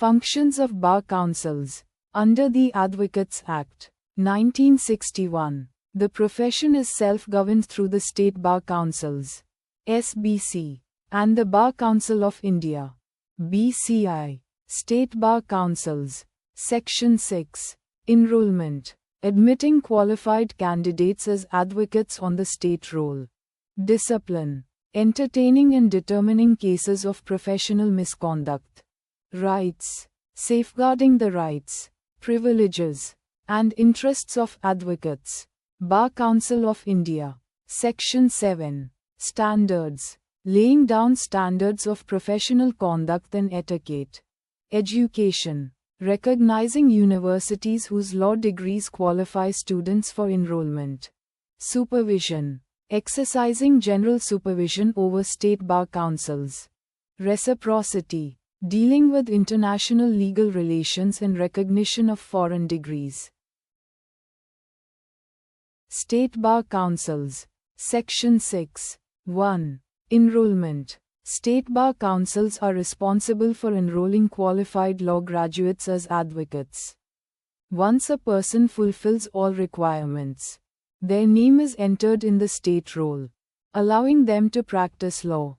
Functions of bar councils. Under the Advocates Act, 1961, the profession is self-governed through the State Bar Councils, SBC, and the Bar Council of India, BCI. State Bar Councils. Section 6. Enrollment. Admitting qualified candidates as advocates on the state roll. Discipline. Entertaining and determining cases of professional misconduct. Rights. Safeguarding the rights, privileges, and interests of advocates. Bar Council of India. Section 7. Standards. Laying down standards of professional conduct and etiquette. Education. Recognizing universities whose law degrees qualify students for enrollment. Supervision. Exercising general supervision over state bar councils. Reciprocity. Dealing with international legal relations and recognition of foreign degrees. State Bar Councils. Section 6. 1. Enrollment. State Bar Councils are responsible for enrolling qualified law graduates as advocates. Once a person fulfills all requirements, their name is entered in the state roll, allowing them to practice law.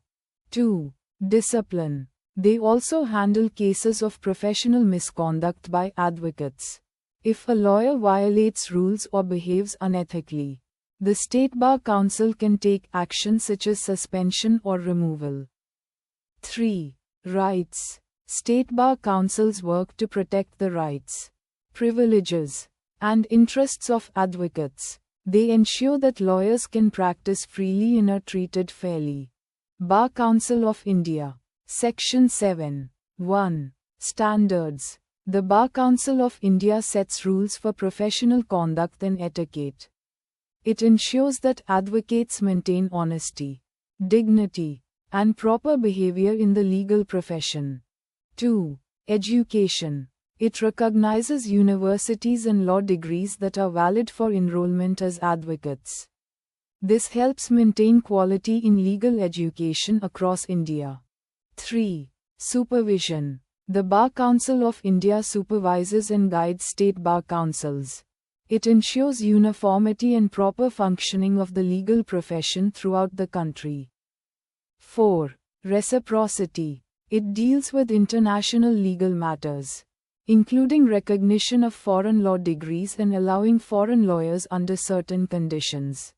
2. Discipline. They also handle cases of professional misconduct by advocates. If a lawyer violates rules or behaves unethically, the State Bar Council can take action such as suspension or removal. 3. Rights. State Bar Councils work to protect the rights, privileges, and interests of advocates. They ensure that lawyers can practice freely and are treated fairly. Bar Council of India. Section 7. 1. Standards. The Bar Council of India sets rules for professional conduct and etiquette. It ensures that advocates maintain honesty, dignity, and proper behavior in the legal profession. 2. Education. It recognizes universities and law degrees that are valid for enrollment as advocates. This helps maintain quality in legal education across India. 3. Supervision. The Bar Council of India supervises and guides state bar councils. It ensures uniformity and proper functioning of the legal profession throughout the country. 4. Reciprocity. It deals with international legal matters, including recognition of foreign law degrees and allowing foreign lawyers under certain conditions.